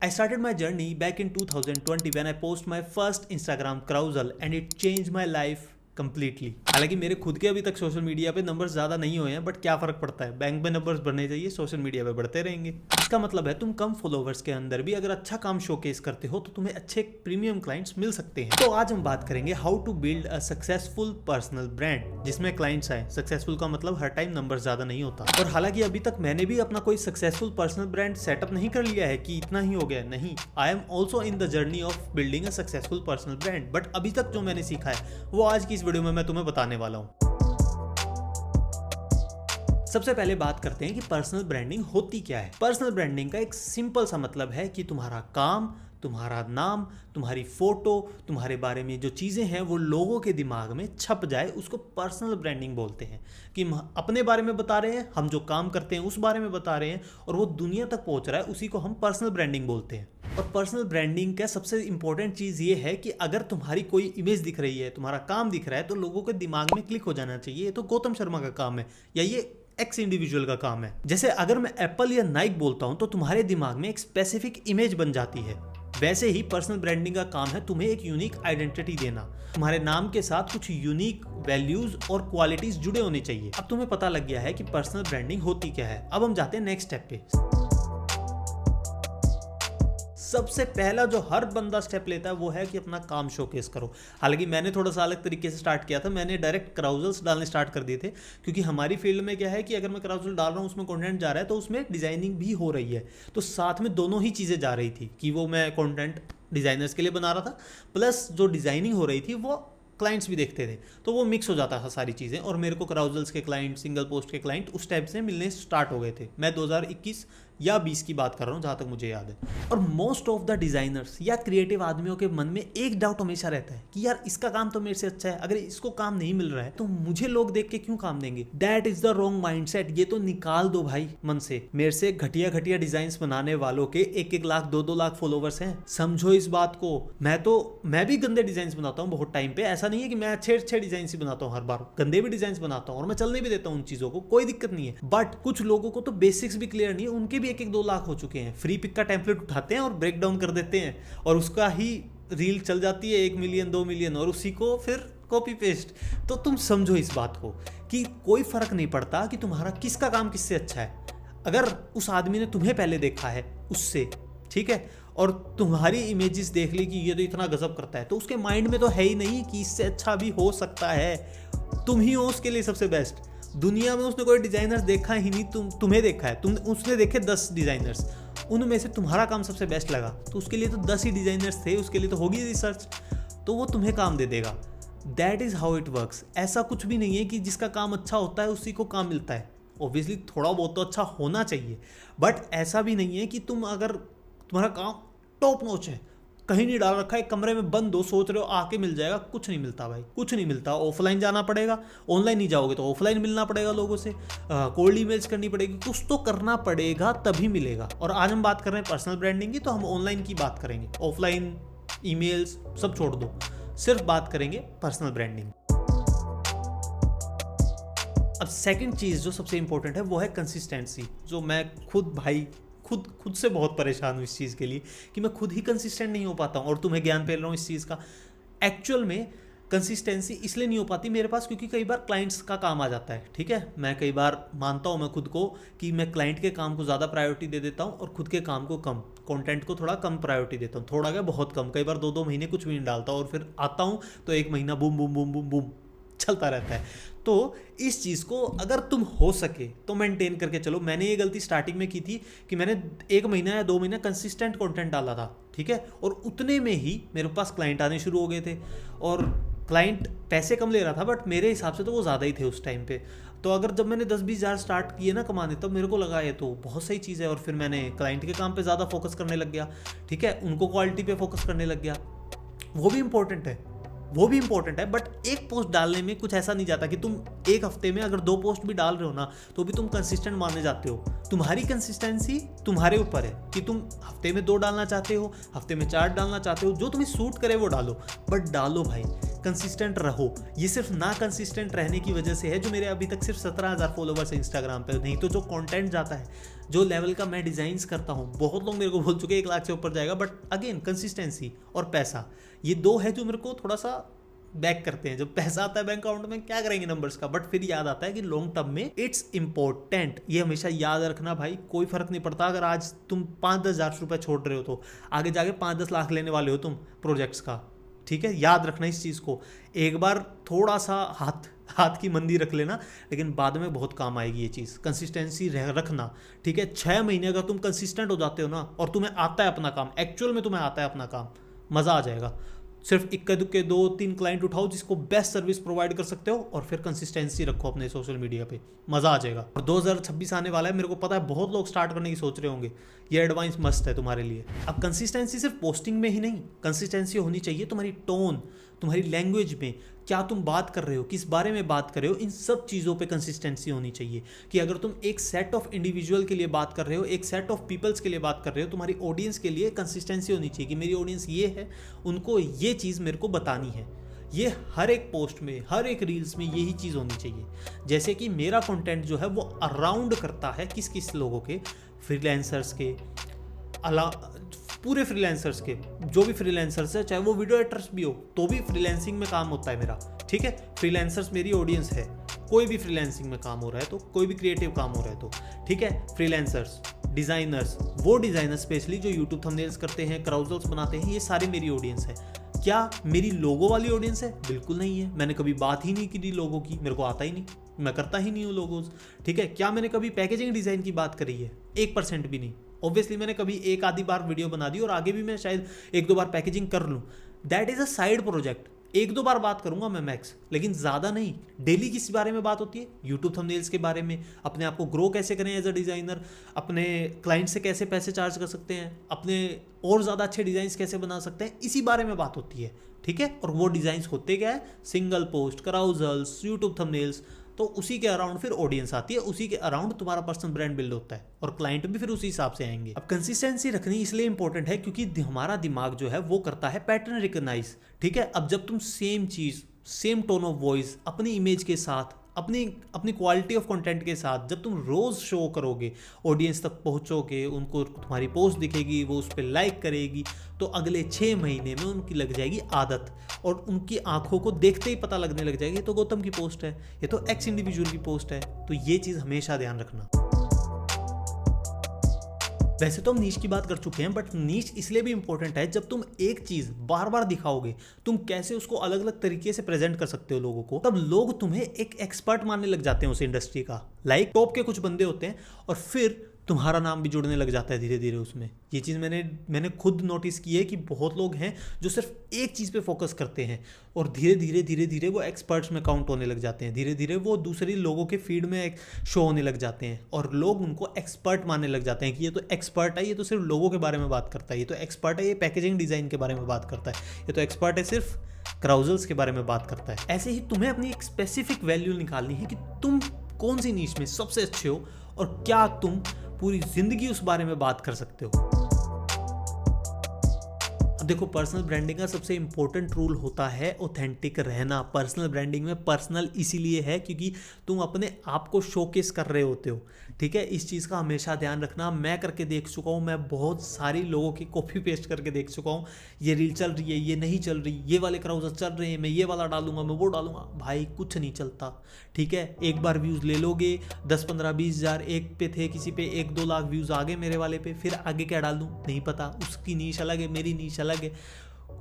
I started my journey back in 2020 when I posted my first Instagram carousel and it changed my life completely. हालांकि मेरे खुद के अभी तक social media पे नंबर्स ज़्यादा नहीं हुए हैं, बट क्या फ़र्क पड़ता है, बैंक में नंबर्स बढ़ने चाहिए, सोशल मीडिया पे बढ़ते रहेंगे। इसका मतलब है तुम कम फॉलोवर्स के अंदर भी अगर अच्छा काम शोकेस करते हो तो तुम्हें अच्छे प्रीमियम क्लाइंट्स मिल सकते हैं। तो आज हम बात करेंगे how to build a successful personal brand जिसमें क्लाइंट्स आए। सक्सेसफुल का मतलब हर टाइम नंबर ज़्यादा नहीं होता। और हालांकि अभी तक मैंने भी अपना कोई सक्सेसफुल पर्सनल ब्रांड सेटअप नहीं कर लिया है कि इतना ही हो गया, नहीं। I am also in the journey of building a successful personal brand, but अभी तक जो मैंने सीखा है वो आज की इस वीडियो में मैं तुम्हें बताने वाला हूँ। सबसे पहले बात करते हैं कि पर्सनल ब्रांडिंग होती क्या है। पर्सनल ब्रांडिंग का एक सिंपल सा मतलब है कि तुम्हारा काम, तुम्हारा नाम, तुम्हारी फोटो, तुम्हारे बारे में जो चीज़ें हैं वो लोगों के दिमाग में छप जाए, उसको पर्सनल ब्रांडिंग बोलते हैं। कि हम अपने बारे में बता रहे हैं, हम जो काम करते हैं उस बारे में बता रहे हैं और वो दुनिया तक पहुंच रहा है, उसी को हम पर्सनल ब्रांडिंग बोलते हैं। और पर्सनल ब्रांडिंग का सबसे इंपॉर्टेंट चीज़ ये है कि अगर तुम्हारी कोई इमेज दिख रही है, तुम्हारा काम दिख रहा है, तो लोगों के दिमाग में क्लिक हो जाना चाहिए। ये तो गौतम शर्मा का काम है या ये एक्स इंडिविजुअल का काम है। जैसे अगर मैं एप्पल या नाइक बोलता हूं तो तुम्हारे दिमाग में एक स्पेसिफिक इमेज बन जाती है। वैसे ही पर्सनल ब्रांडिंग का काम है तुम्हें एक यूनिक आइडेंटिटी देना। तुम्हारे नाम के साथ कुछ यूनिक वैल्यूज और क्वालिटीज जुड़े होने चाहिए। अब तुम्हें पता लग गया है कि पर्सनल ब्रांडिंग होती क्या है। अब हम जाते हैं नेक्स्ट स्टेप पे। सबसे पहला जो हर बंदा स्टेप लेता है वो है कि अपना काम शोकेस करो। हालांकि मैंने थोड़ा सा अलग तरीके से स्टार्ट किया था। मैंने डायरेक्ट क्राउजल्स डालने स्टार्ट कर दिए थे, क्योंकि हमारी फील्ड में क्या है कि अगर मैं क्राउजल डाल रहा हूँ उसमें कंटेंट जा रहा है तो उसमें डिजाइनिंग भी हो रही है, तो साथ में दोनों ही चीज़ें जा रही थी कि वो मैं कंटेंट डिजाइनर्स के लिए बना रहा था, प्लस जो डिजाइनिंग हो रही थी वो क्लाइंट्स भी देखते थे, तो वो मिक्स हो जाता था सारी चीज़ें। और मेरे को क्राउजल्स के क्लाइंट, सिंगल पोस्ट के क्लाइंट उस टाइप से मिलने स्टार्ट हो गए थे। मैं 2021 या 20 की बात कर रहा हूँ जहाँ तक मुझे याद है। और मोस्ट ऑफ द डिज़ाइनर्स या क्रिएटिव आदमियों के मन में एक डाउट हमेशा रहता है कि यार इसका काम तो मेरे से अच्छा है, अगर इसको काम नहीं मिल रहा है तो मुझे लोग देख के क्यों काम देंगे। That is the wrong mindset. ये तो निकाल दो भाई मन से। मेरे से घटिया घटिया डिजाइन बनाने वालों के 1-1 लाख 2-2 लाख फॉलोवर्स हैं। समझो इस बात को। मैं भी गंदे डिजाइन बनाता हूँ बहुत टाइम पे। ऐसा नहीं है कि मैं अच्छे डिजाइन ही बनाता हूँ, हर बार गंदे भी डिजाइन बनाता हूँ और मैं चलने भी देता हूँ उन चीजों को, कोई दिक्कत नहीं है। बट कुछ लोगों को तो बेसिक्स भी क्लियर नहीं है, उनके भी 1-1-2 लाख हो चुके हैं। फ्री पिक का टेम्पलेट उठाते हैं और ब्रेक डाउन कर देते हैं और उसका ही रील चल जाती है 1 मिलियन 2 मिलियन और उसी को फिर कॉपी पेस्ट। तो तुम समझो इस बात को कि कोई फर्क नहीं पड़ता कि तुम्हारा किसका काम किससे अच्छा है। अगर उस आदमी ने तुम्हें पहले देखा है उससे, ठीक है, और तुम्हारी इमेजेस देख ली कि ये तो इतना गजब करता है, तो उसके माइंड में तो है ही नहीं कि इससे अच्छा भी हो सकता है। तुम ही हो उसके लिए सबसे बेस्ट। दुनिया में उसने कोई डिजाइनर्स देखा ही नहीं, तुम्हें देखा है। उसने देखे 10 डिजाइनर्स, उनमें से तुम्हारा काम सबसे बेस्ट लगा तो उसके लिए तो 10 ही डिजाइनर्स थे, उसके लिए तो होगी रिसर्च, तो वो तुम्हें काम दे देगा। That is how it works. ऐसा कुछ भी नहीं है कि जिसका काम अच्छा होता है उसी को काम मिलता है। ऑब्वियसली थोड़ा बहुत तो अच्छा होना चाहिए, बट ऐसा भी नहीं है कि तुम अगर तुम्हारा काम टॉप नॉच है, कहीं नहीं डाल रखा है, कमरे में बंद हो, सोच रहे हो आके मिल जाएगा, कुछ नहीं मिलता भाई, कुछ नहीं मिलता। ऑफलाइन जाना पड़ेगा, ऑनलाइन नहीं जाओगे तो ऑफलाइन मिलना पड़ेगा लोगों से, कोल्ड ईमेल्स करनी पड़ेगी, कुछ तो करना पड़ेगा तभी मिलेगा। और आज हम बात कर रहे हैं पर्सनल ब्रांडिंग की, तो हम ऑनलाइन की बात करेंगे। ऑफलाइन ईमेल्स सब छोड़ दो, सिर्फ बात करेंगे पर्सनल ब्रांडिंग। अब सेकंड चीज़ जो सबसे इंपॉर्टेंट है वो है कंसिस्टेंसी, जो मैं खुद से बहुत परेशान हूँ इस चीज़ के लिए कि मैं खुद ही कंसिस्टेंट नहीं हो पाता हूँ और तुम्हें ज्ञान फैल रहा हूँ इस चीज़ का। एक्चुअल में कंसिस्टेंसी इसलिए नहीं हो पाती मेरे पास क्योंकि कई बार क्लाइंट्स का काम आ जाता है, ठीक है। मैं कई बार मानता हूँ मैं खुद को कि मैं क्लाइंट के काम को ज़्यादा प्रायोरिटी दे देता हूँ और खुद के काम को कम, कंटेंट को थोड़ा कम प्रायोरिटी देता हूँ। थोड़ा क्या, बहुत कम। कई बार 2-2 महीने कुछ भी नहीं डालता और फिर आता हूँ तो 1 महीना boom boom boom boom boom चलता रहता है। तो इस चीज़ को अगर तुम हो सके तो मेंटेन करके चलो। मैंने ये गलती स्टार्टिंग में की थी कि मैंने 1 महीना या 2 महीना कंसिस्टेंट कंटेंट डाला था, ठीक है, और उतने में ही मेरे पास क्लाइंट आने शुरू हो गए थे। और क्लाइंट पैसे कम ले रहा था बट मेरे हिसाब से तो वो ज़्यादा ही थे उस टाइम पे। तो अगर जब मैंने 10-20 हज़ार स्टार्ट किए ना कमाने, तब मेरे को लगा ये तो बहुत सही चीज़ है। और फिर मैंने क्लाइंट के काम पे ज़्यादा फोकस करने लग गया, ठीक है, उनको क्वालिटी पे फोकस करने लग गया। वो भी इंपॉर्टेंट है, बट एक पोस्ट डालने में कुछ ऐसा नहीं जाता कि तुम एक हफ्ते में अगर 2 पोस्ट भी डाल रहे हो ना तो भी तुम कंसिस्टेंट माने जाते हो। तुम्हारी कंसिस्टेंसी तुम्हारे ऊपर है कि तुम हफ्ते में 2 डालना चाहते हो, हफ्ते में 4 डालना चाहते हो, जो तुम्हें सूट करे वो डालो, बट डालो भाई। कंसिस्टेंट रहो। ये सिर्फ ना कंसिस्टेंट रहने की वजह से है जो मेरे अभी तक सिर्फ 17,000 फॉलोवर्स है इंस्टाग्राम पे। नहीं तो जो कंटेंट जाता है, जो लेवल का मैं डिज़ाइंस करता हूँ, बहुत लोग मेरे को बोल चुके हैं 1 लाख से ऊपर जाएगा, बट अगेन कंसिस्टेंसी और पैसा, ये दो है जो मेरे को थोड़ा सा बैक करते हैं। जब पैसा आता है बैंक अकाउंट में क्या करेंगे नंबर्स का, बट फिर याद आता है कि लॉन्ग टर्म में इट्स इंपॉर्टेंट। ये हमेशा याद रखना भाई, कोई फर्क नहीं पड़ता अगर आज तुम 5-10 हज़ार रुपये छोड़ रहे हो तो आगे जाके 5-10 लाख लेने वाले हो तुम प्रोजेक्ट्स का। ठीक है, याद रखना इस चीज़ को। एक बार थोड़ा सा हाथ की मंदी रख लेना, लेकिन बाद में बहुत काम आएगी ये चीज़। कंसिस्टेंसी रखना, ठीक है। 6 महीने अगर तुम कंसिस्टेंट हो जाते हो ना, और तुम्हें आता है अपना काम, एक्चुअल में तुम्हें आता है अपना काम, मज़ा आ जाएगा। सिर्फ इक्के दुक्के 2-3 क्लाइंट उठाओ जिसको बेस्ट सर्विस प्रोवाइड कर सकते हो, और फिर कंसिस्टेंसी रखो अपने सोशल मीडिया पे, मज़ा आ जाएगा। और 2026 आने वाला है, मेरे को पता है बहुत लोग स्टार्ट करने की सोच रहे होंगे, ये एडवाइस मस्त है तुम्हारे लिए। अब कंसिस्टेंसी सिर्फ पोस्टिंग में ही नहीं, कंसिस्टेंसी होनी चाहिए तुम्हारी टोन, तुम्हारी लैंग्वेज में, क्या तुम बात कर रहे हो, किस बारे में बात कर रहे हो, इन सब चीज़ों पे कंसिस्टेंसी होनी चाहिए। कि अगर तुम एक सेट ऑफ इंडिविजुअल के लिए बात कर रहे हो, एक सेट ऑफ पीपल्स के लिए बात कर रहे हो, तुम्हारी ऑडियंस के लिए कंसिस्टेंसी होनी चाहिए कि मेरी ऑडियंस ये है, उनको ये चीज़ मेरे को बतानी है। ये हर एक पोस्ट में, हर एक रील्स में यही चीज़ होनी चाहिए। जैसे कि मेरा कंटेंट जो है वो अराउंड करता है किस किस लोगों के, फ्रीलांसर्स के, पूरे फ्रीलांसर्स के, जो भी फ्रीलांसर्स है, चाहे वो वीडियो एडिटर्स भी हो तो भी फ्रीलांसिंग में काम होता है मेरा। ठीक है, फ्रीलांसर्स मेरी ऑडियंस है, कोई भी फ्रीलांसिंग में काम हो रहा है तो, कोई भी क्रिएटिव काम हो रहा है तो, ठीक है। फ्रीलांसर्स, डिज़ाइनर्स, वो डिज़ाइनर्स स्पेशली जो यूट्यूब थंबनेल्स करते हैं, क्राउजल्स बनाते हैं, ये सारी मेरी ऑडियंस है। क्या मेरी लोगो वाली ऑडियंस है? बिल्कुल नहीं है। मैंने कभी बात ही नहीं की लोगों की, मेरे को आता ही नहीं, मैं करता ही नहीं हूँ लोगोज। ठीक है, क्या मैंने कभी पैकेजिंग डिज़ाइन की बात करी है? 1% भी नहीं। ऑब्वियसली मैंने कभी एक आधी बार वीडियो बना दी, और आगे भी मैं शायद 1-2 बार पैकेजिंग कर लूँ, that is a side project. 1-2 बार बात करूंगा मैं मैक्स, लेकिन ज़्यादा नहीं। डेली किस बारे में बात होती है? यूट्यूब थंबनेल्स के बारे में, अपने आप को ग्रो कैसे करें एज अ डिज़ाइनर, अपने क्लाइंट से कैसे पैसे चार्ज कर सकते हैं, अपने और ज़्यादा अच्छे डिज़ाइंस कैसे बना सकते हैं, इसी बारे में बात होती है। ठीक है, और वो डिज़ाइंस होते क्या है? Single post, carousels, YouTube thumbnails. तो उसी के अराउंड फिर ऑडियंस आती है, उसी के अराउंड तुम्हारा पर्सनल ब्रांड बिल्ड होता है, और क्लाइंट भी फिर उसी हिसाब से आएंगे। अब कंसिस्टेंसी रखनी इसलिए इंपॉर्टेंट है क्योंकि हमारा दिमाग जो है वो करता है पैटर्न रिकॉग्नाइज। ठीक है, अब जब तुम same cheese, same tone of voice, अपनी इमेज के साथ, अपनी क्वालिटी ऑफ कंटेंट के साथ जब तुम रोज़ शो करोगे, ऑडियंस तक पहुंचोगे, उनको तुम्हारी पोस्ट दिखेगी, वो उस पर लाइक करेगी, तो अगले 6 महीने में उनकी लग जाएगी आदत, और उनकी आंखों को देखते ही पता लगने लग जाएगी ये तो गौतम की पोस्ट है, ये तो एक्स इंडिविजुअल की पोस्ट है। तो ये चीज़ हमेशा ध्यान रखना। वैसे तो हम नीश की बात कर चुके हैं, बट नीश इसलिए भी इंपॉर्टेंट है, जब तुम एक चीज़ बार बार दिखाओगे, तुम कैसे उसको अलग अलग तरीके से प्रेजेंट कर सकते हो लोगों को, तब लोग तुम्हें एक एक्सपर्ट मानने लग जाते हैं उस इंडस्ट्री का। लाइक टॉप के कुछ बंदे होते हैं, और फिर तुम्हारा नाम भी जुड़ने लग जाता है धीरे धीरे उसमें। ये चीज़ मैंने खुद नोटिस की है कि बहुत लोग हैं जो सिर्फ एक चीज़ पे फोकस करते हैं, और धीरे धीरे वो एक्सपर्ट्स में काउंट होने लग जाते हैं। धीरे धीरे वो दूसरी लोगों के फीड में शो होने लग जाते हैं, और लोग उनको एक्सपर्ट मानने लग जाते हैं कि ये तो एक्सपर्ट है, ये तो सिर्फ लोगों के बारे में बात करता है, ये तो एक्सपर्ट है, ये पैकेजिंग डिज़ाइन के बारे में बात करता है, ये तो एक्सपर्ट है, सिर्फ क्राउजल्स के बारे में बात करता है। ऐसे ही तुम्हें अपनी एक स्पेसिफिक वैल्यू निकालनी है कि तुम कौन सी नीश में सबसे अच्छे हो, और क्या तुम पूरी जिंदगी उस बारे में बात कर सकते हो। अब देखो, पर्सनल ब्रांडिंग का सबसे इंपॉर्टेंट रूल होता है ऑथेंटिक रहना। पर्सनल ब्रांडिंग में पर्सनल इसीलिए है क्योंकि तुम अपने आप को शोकेस कर रहे होते हो। ठीक है, इस चीज़ का हमेशा ध्यान रखना। मैं करके देख चुका हूँ, मैं बहुत सारी लोगों की कॉपी पेस्ट करके देख चुका हूँ। ये रील चल रही है, ये नहीं चल रही, ये वाले क्राउजर चल रहे हैं, मैं ये वाला डालूंगा, मैं वो डालूंगा। भाई कुछ नहीं चलता। ठीक है, एक बार व्यूज़ ले लोगे, 10, 15, 20 हज़ार एक पे थे, किसी पे 1-2 लाख व्यूज़ आ गए मेरे वाले पे, फिर आगे क्या डाल दूँ नहीं पता। उसकी नीश अलग है, मेरी नीश अलग है,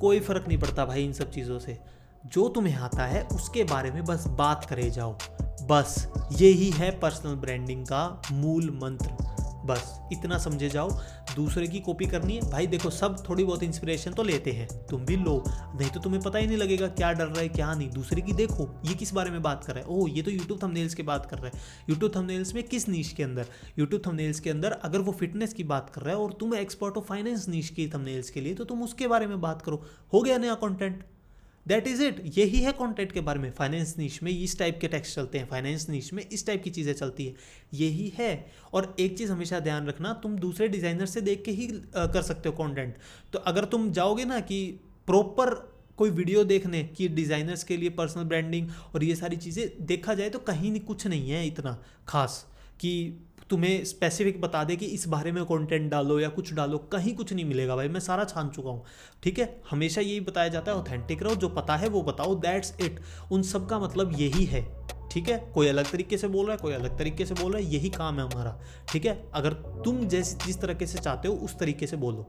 कोई फ़र्क नहीं पड़ता भाई इन सब चीज़ों से। जो तुम्हें आता है उसके बारे में बस बात करे जाओ, बस यही है पर्सनल ब्रांडिंग का मूल मंत्र। बस इतना समझे जाओ। दूसरे की कॉपी करनी है भाई, देखो सब थोड़ी बहुत इंस्पिरेशन तो लेते हैं, तुम भी लो, नहीं तो तुम्हें पता ही नहीं लगेगा क्या डर रहा है क्या नहीं। दूसरे की देखो, ये किस बारे में बात कर रहा है, ओह ये तो यूट्यूब थंबनेल्स की बात कर रहा है। यूट्यूब थंबनेल्स में किस नीश के अंदर? यूट्यूब थंबनेल्स के अंदर अगर वो फिटनेस की बात कर रहा है और तुम एक्सपर्ट हो फाइनेंस नीश की थंबनेल्स के लिए, तो तुम उसके बारे में बात करो, हो गया नया कंटेंट। दैट इज इट, यही है कंटेंट के बारे में। फाइनेंस नीश में इस टाइप के टेक्स्ट चलते हैं, फाइनेंस नीश में इस टाइप की चीज़ें चलती है, यही है। और एक चीज़ हमेशा ध्यान रखना, तुम दूसरे डिज़ाइनर से देख के ही कर सकते हो कंटेंट। तो अगर तुम जाओगे ना कि प्रॉपर कोई वीडियो देखने कि डिज़ाइनर्स के लिए पर्सनल ब्रांडिंग और ये सारी चीज़ें, देखा जाए तो कहीं नहीं, कुछ नहीं है इतना खास कि तुम्हें स्पेसिफिक बता दे कि इस बारे में कंटेंट डालो या कुछ डालो, कहीं कुछ नहीं मिलेगा भाई, मैं सारा छान चुका हूँ। ठीक है, हमेशा यही बताया जाता है ऑथेंटिक रहो, जो पता है वो बताओ, दैट्स इट। उन सब का मतलब यही है। ठीक है, कोई अलग तरीके से बोल रहा है, कोई अलग तरीके से बोल रहा है, यही काम है हमारा। ठीक है, अगर तुम जिस तरीके से चाहते हो उस तरीके से बोलो।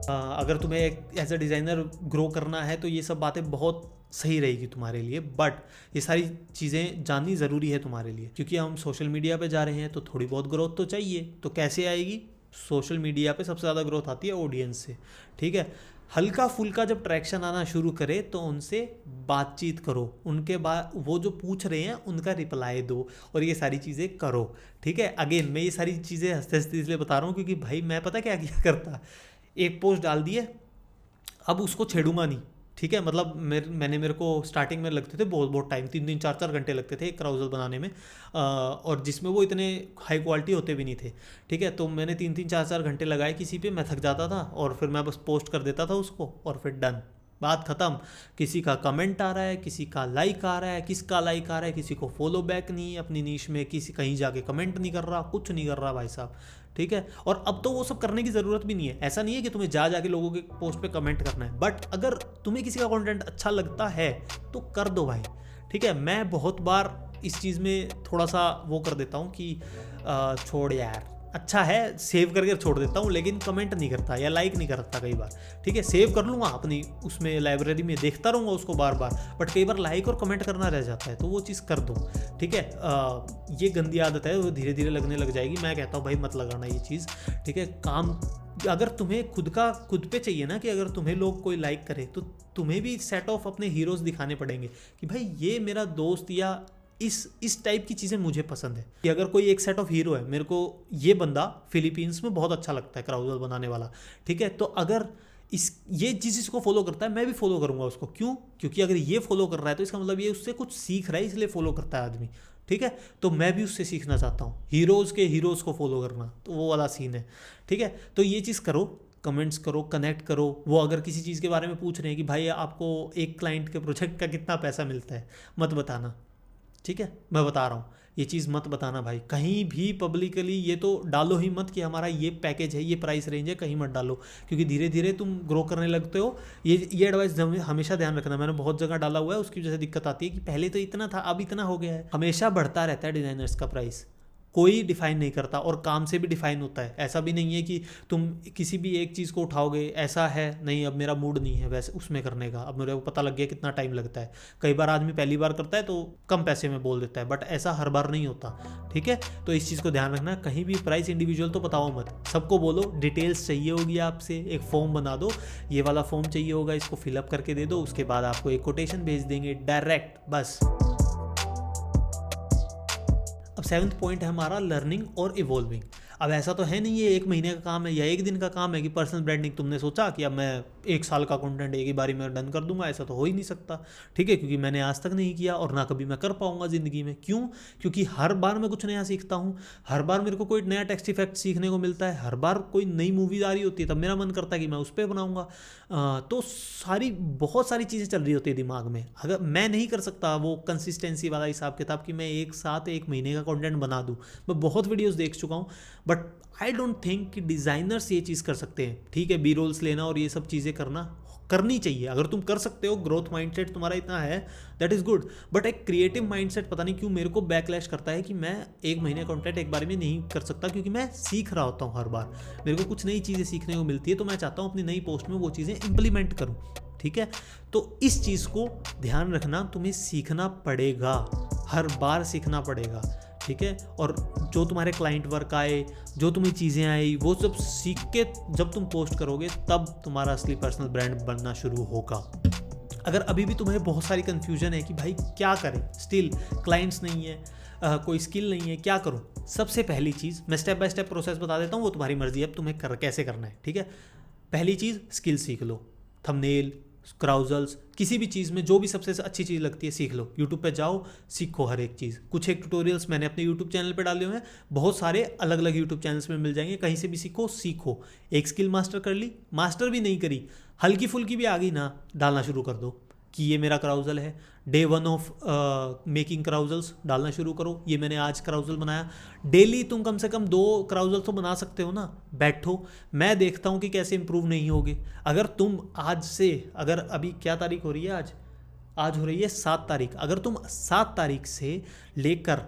अगर तुम्हें एज अ डिज़ाइनर ग्रो करना है तो ये सब बातें बहुत सही रहेगी तुम्हारे लिए, बट ये सारी चीज़ें जाननी ज़रूरी है तुम्हारे लिए, क्योंकि हम सोशल मीडिया पे जा रहे हैं तो थोड़ी बहुत ग्रोथ तो चाहिए। तो कैसे आएगी? सोशल मीडिया पे सबसे ज़्यादा ग्रोथ आती है ऑडियंस से। ठीक है, हल्का फुल्का जब ट्रैक्शन आना शुरू करे तो उनसे बातचीत करो, उनके बाद वो जो पूछ रहे हैं उनका रिप्लाई दो और ये सारी चीज़ें करो। ठीक है, अगेन मैं ये सारी चीज़ें हंसते हंसते इसलिए बता रहा हूँ क्योंकि भाई मैं पता क्या किया करता, एक पोस्ट डाल दी है, अब उसको छेड़ूंगा नहीं। ठीक है, मतलब मेरे को स्टार्टिंग में लगते थे बहुत बहुत टाइम, 3 4 घंटे लगते थे एक क्राउजल बनाने में, और जिसमें वो इतने हाई क्वालिटी होते भी नहीं थे। ठीक है, तो मैंने 3 4 घंटे लगाए किसी पे, मैं थक जाता था और फिर मैं बस पोस्ट कर देता था उसको और फिर डन, बात ख़त्म। किसी का कमेंट आ रहा है, किसी का लाइक आ रहा है, किसका लाइक आ रहा है, किसी को फॉलो बैक नहीं है अपनी नीश में, किसी कहीं जाके कमेंट नहीं कर रहा, कुछ नहीं कर रहा भाई साहब। ठीक है, और अब तो वो सब करने की ज़रूरत भी नहीं है। ऐसा नहीं है कि तुम्हें जाके लोगों के पोस्ट पे कमेंट करना है, बट अगर तुम्हें किसी का कंटेंट अच्छा लगता है तो कर दो भाई। ठीक है, मैं बहुत बार इस चीज़ में थोड़ा सा वो कर देता हूँ कि छोड़ यार, अच्छा है, सेव करके छोड़ देता हूँ, लेकिन कमेंट नहीं करता या लाइक नहीं करता कई बार। ठीक है, सेव कर लूँगा अपनी उसमें लाइब्रेरी में, देखता रहूँगा उसको बार बार, बट कई बार लाइक और कमेंट करना रह जाता है, तो वो चीज़ कर दो। ठीक है, ये गंदी आदत है, वो धीरे धीरे लगने लग जाएगी। मैं कहता हूँ भाई मत लगाना ये चीज़। ठीक है, काम अगर तुम्हें खुद पे चाहिए ना कि अगर तुम्हें लोग कोई लाइक करे तो तुम्हें भी सेट ऑफ अपने हीरोज़ दिखाने पड़ेंगे कि भाई ये मेरा दोस्त या इस टाइप की चीज़ें मुझे पसंद है। कि अगर कोई एक सेट ऑफ हीरो है, मेरे को ये बंदा फिलीपींस में बहुत अच्छा लगता है क्राउजल बनाने वाला। ठीक है, तो अगर ये चीज़ इसको फॉलो करता है, मैं भी फॉलो करूँगा उसको। क्यों? क्योंकि अगर ये फॉलो कर रहा है तो इसका मतलब ये उससे कुछ सीख रहा है, इसलिए फॉलो करता है आदमी। ठीक है, तो मैं भी उससे सीखना चाहता हूँ, हीरोज़ को फॉलो करना, तो वो वाला सीन है। ठीक है, तो ये चीज़ करो, कमेंट्स करो, कनेक्ट करो। वो अगर किसी चीज़ के बारे में पूछ रहे हैं कि भाई आपको एक क्लाइंट के प्रोजेक्ट का कितना पैसा मिलता है, मत बताना। ठीक है, मैं बता रहा हूँ, ये चीज़ मत बताना भाई, कहीं भी पब्लिकली ये तो डालो ही मत कि हमारा ये पैकेज है, ये प्राइस रेंज है, कहीं मत डालो, क्योंकि धीरे धीरे तुम ग्रो करने लगते हो। ये एडवाइस हमेशा ध्यान रखना, मैंने बहुत जगह डाला हुआ है, उसकी वजह से दिक्कत आती है कि पहले तो इतना था अब इतना हो गया है। हमेशा बढ़ता रहता है डिज़ाइनर्स का प्राइस, कोई डिफाइन नहीं करता, और काम से भी डिफाइन होता है। ऐसा भी नहीं है कि तुम किसी भी एक चीज़ को उठाओगे, ऐसा है नहीं अब मेरा मूड नहीं है वैसे उसमें करने का, अब मेरे को पता लग गया कितना टाइम लगता है। कई बार आदमी पहली बार करता है तो कम पैसे में बोल देता है, बट ऐसा हर बार नहीं होता। ठीक है, तो इस चीज़ को ध्यान रखना, कहीं भी प्राइस इंडिविजुअल तो बताओ मत, सबको बोलो डिटेल्स चाहिए होगी आपसे, एक फॉर्म बना दो, ये वाला फॉर्म चाहिए होगा, इसको फिलअप करके दे दो, उसके बाद आपको एक कोटेशन भेज देंगे डायरेक्ट, बस। अब 7th पॉइंट है हमारा लर्निंग और इवॉल्विंग। अब ऐसा तो है नहीं, ये 1 महीने का काम है या 1 दिन का काम है कि पर्सनल ब्रांडिंग तुमने सोचा कि अब मैं 1 साल का कंटेंट एक ही बारी में डन कर दूंगा, ऐसा तो हो ही नहीं सकता। ठीक है, क्योंकि मैंने आज तक नहीं किया और ना कभी मैं कर पाऊंगा ज़िंदगी में। क्यों? क्योंकि हर बार मैं कुछ नया सीखता हूँ, हर बार मेरे को कोई नया टेक्स्ट इफेक्ट सीखने को मिलता है, हर बार कोई नई मूवी आ रही होती है तब मेरा मन करता है कि मैं उस पर बनाऊँगा। तो बहुत सारी चीज़ें चल रही होती है दिमाग में। अगर मैं नहीं कर सकता वो कंसिस्टेंसी वाला हिसाब किताब कि मैं एक साथ 1 महीने का कंटेंट बना दूँ, मैं बहुत वीडियोस देख चुका हूँ, बट आई डोंट थिंक कि डिज़ाइनर्स ये चीज़ कर सकते हैं। ठीक है, बी रोल्स लेना और ये सब चीज़ें करनी चाहिए, अगर तुम कर सकते हो, ग्रोथ माइंडसेट तुम्हारा इतना है, दैट इज़ गुड। बट एक क्रिएटिव माइंडसेट पता नहीं क्यों मेरे को बैकलैश करता है कि मैं 1 महीने कंटेंट एक बार में नहीं कर सकता, क्योंकि मैं सीख रहा होता हूँ हर बार, मेरे को कुछ नई चीज़ें सीखने को मिलती है, तो मैं चाहता हूँ अपनी नई पोस्ट में वो चीज़ें इंप्लीमेंट करूँ। ठीक है, तो इस चीज़ को ध्यान रखना, तुम्हें सीखना पड़ेगा, हर बार सीखना पड़ेगा। ठीक है, और जो तुम्हारे क्लाइंट वर्क आए, जो तुम्हें चीज़ें आई, वो सब सीख के जब तुम पोस्ट करोगे तब तुम्हारा असली पर्सनल ब्रांड बनना शुरू होगा। अगर अभी भी तुम्हें बहुत सारी कन्फ्यूजन है कि भाई क्या करें, स्टिल क्लाइंट्स नहीं है, कोई स्किल नहीं है, क्या करूं, सबसे पहली चीज़ मैं स्टेप बाय स्टेप प्रोसेस बता देता हूँ, वो तुम्हारी मर्जी है अब तुम्हें कैसे करना है। ठीक है, पहली चीज़ स्किल सीख लो, थंबनेल, क्राउजल्स, किसी भी चीज़ में जो भी सबसे अच्छी चीज़ लगती है सीख लो। यूट्यूब पे जाओ, सीखो हर एक चीज़। कुछ एक ट्यूटोरियल्स मैंने अपने यूट्यूब चैनल पे डाले हुए हैं, बहुत सारे अलग अलग यूट्यूब चैनल्स में मिल जाएंगे, कहीं से भी सीखो। एक स्किल मास्टर कर ली, मास्टर भी नहीं करी, हल्की फुल्की भी आ गई ना, डालना शुरू कर दो कि ये मेरा क्राउजल है। डे 1 ऑफ मेकिंग क्राउजल्स डालना शुरू करो, ये मैंने आज क्राउजल बनाया। डेली तुम कम से कम 2 क्राउजल तो बना सकते हो ना। बैठो, मैं देखता हूँ कि कैसे इंप्रूव नहीं होगे। अगर तुम आज से, अगर अभी क्या तारीख हो रही है, आज हो रही है 7 तारीख, अगर तुम 7 तारीख से लेकर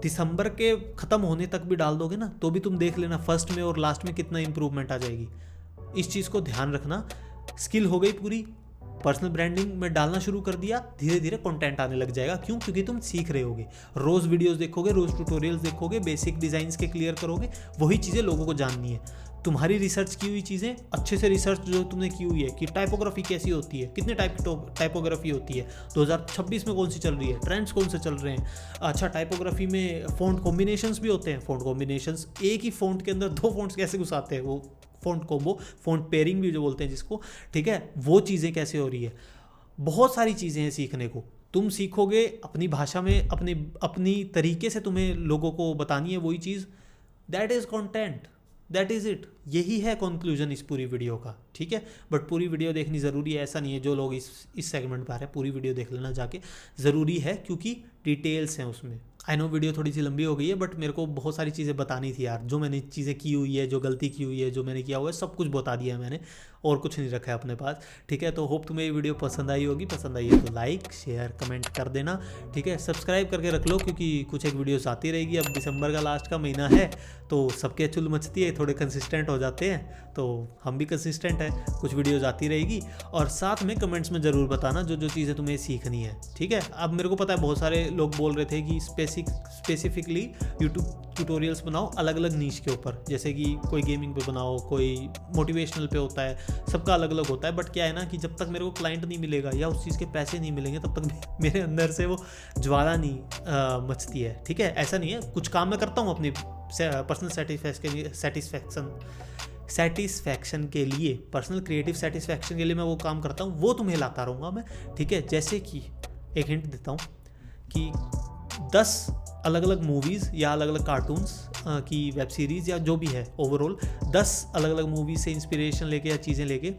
दिसंबर के ख़त्म होने तक भी डाल दोगे ना, तो भी तुम देख लेना फर्स्ट में और लास्ट में कितना इंप्रूवमेंट आ जाएगी। इस चीज़ को ध्यान रखना। स्किल हो गई पूरी, पर्सनल ब्रांडिंग में डालना शुरू कर दिया, धीरे धीरे कंटेंट आने लग जाएगा। क्यों? क्योंकि तुम सीख रहे होगे, रोज़ वीडियोस देखोगे, रोज़ ट्यूटोरियल्स देखोगे, बेसिक डिज़ाइंस के क्लियर करोगे। वही चीज़ें लोगों को जाननी है, तुम्हारी रिसर्च की हुई चीज़ें, अच्छे से रिसर्च जो तुमने की हुई है कि टाइपोग्राफी कैसी होती है, कितने टाइप की टाइपोग्राफी होती है, 2026 में कौन सी चल रही है, ट्रेंड्स कौन से चल रहे हैं। अच्छा, टाइपोग्राफी में फ़ॉन्ट कॉम्बिनेशंस भी होते हैं। फ़ॉन्ट कॉम्बिनेशंस, एक ही फ़ॉन्ट के अंदर 2 फ़ॉन्ट्स कैसे घुसाते हैं, वो फ़ॉन्ट कॉम्बो, फ़ॉन्ट पेयरिंग भी जो बोलते हैं जिसको, ठीक है, वो चीज़ें कैसे हो रही है। बहुत सारी चीज़ें हैं सीखने को। तुम सीखोगे अपनी भाषा में, अपनी तरीके से तुम्हें लोगों को बतानी है वही चीज़। That is content, that is it. यही है कंक्लूजन इस पूरी वीडियो का, ठीक है। बट पूरी वीडियो देखनी ज़रूरी है, ऐसा नहीं है जो लोग इस सेगमेंट पर आ रहे हैं पूरी वीडियो देख लेना जाके, ज़रूरी है क्योंकि डिटेल्स हैं उसमें। आई नो वीडियो थोड़ी सी लंबी हो गई है, बट मेरे को बहुत सारी चीज़ें बतानी थी यार, जो मैंने चीज़ें की हुई है, जो गलती की हुई है, जो मैंने किया हुआ है, सब कुछ बता दिया है मैंने, और कुछ नहीं रखा है अपने पास, ठीक है। तो होप तुम्हें ये वीडियो पसंद आई होगी। पसंद आई है तो लाइक शेयर कमेंट कर देना, ठीक है। सब्सक्राइब करके रख लो क्योंकि कुछ एक वीडियोस आती रहेगी। अब दिसंबर का लास्ट का महीना है तो सबके चुल मचती है, थोड़े कंसिस्टेंट हो जाते हैं, तो हम भी कंसिस्टेंट हैं, कुछ वीडियोस आती रहेगी। और साथ में कमेंट्स में ज़रूर बताना जो जो चीज़ें तुम्हें सीखनी है, ठीक है। अब मेरे को पता है बहुत सारे लोग बोल रहे थे कि स्पेसिफिकली यूट्यूब ट्यूटोरियल्स बनाओ अलग अलग नीश के ऊपर, जैसे कि कोई गेमिंग पे बनाओ, कोई मोटिवेशनल पे होता है, सबका अलग अलग होता है। बट क्या है ना कि जब तक मेरे को क्लाइंट नहीं मिलेगा या उस चीज़ के पैसे नहीं मिलेंगे तब तक मेरे अंदर से वो ज्वाला नहीं मचती है, ठीक है। ऐसा नहीं है, कुछ काम मैं करता हूँ अपनी पर्सनल सेटिस्फैक्शन के लिए, पर्सनल क्रिएटिव सेटिस्फैक्शन के लिए मैं वो काम करता हूँ, वो तुम्हें लाता रहूँगा मैं, ठीक है। जैसे कि एक हिंट देता हूँ कि 10 अलग अलग मूवीज़ या अलग अलग कार्टून्स की वेब सीरीज़ या जो भी है, ओवरऑल 10 अलग अलग मूवीज़ से इंस्पिरेशन लेके या चीज़ें लेके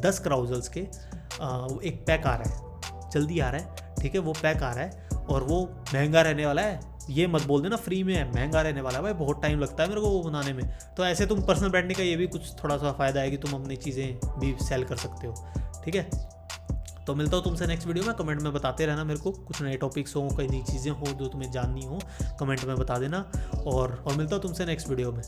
10 क्राउजल्स के एक पैक आ रहा है, जल्दी आ रहा है, ठीक है। वो पैक आ रहा है और वो महंगा रहने वाला है। ये मत बोल देना फ्री में है, महंगा रहने वाला है भाई, बहुत टाइम लगता है मेरे को वो बनाने में। तो ऐसे तुम पर्सनल ब्रांडिंग का ये भी कुछ थोड़ा सा फ़ायदा है कि तुम अपनी चीज़ें भी सेल कर सकते हो, ठीक है। तो मिलता हूँ तुमसे नेक्स्ट वीडियो में। कमेंट में बताते रहना मेरे को, कुछ नए टॉपिक्स हो, कई नई चीज़ें हो जो तुम्हें जाननी हो, कमेंट में बता देना। और मिलता हूँ तुमसे नेक्स्ट वीडियो में।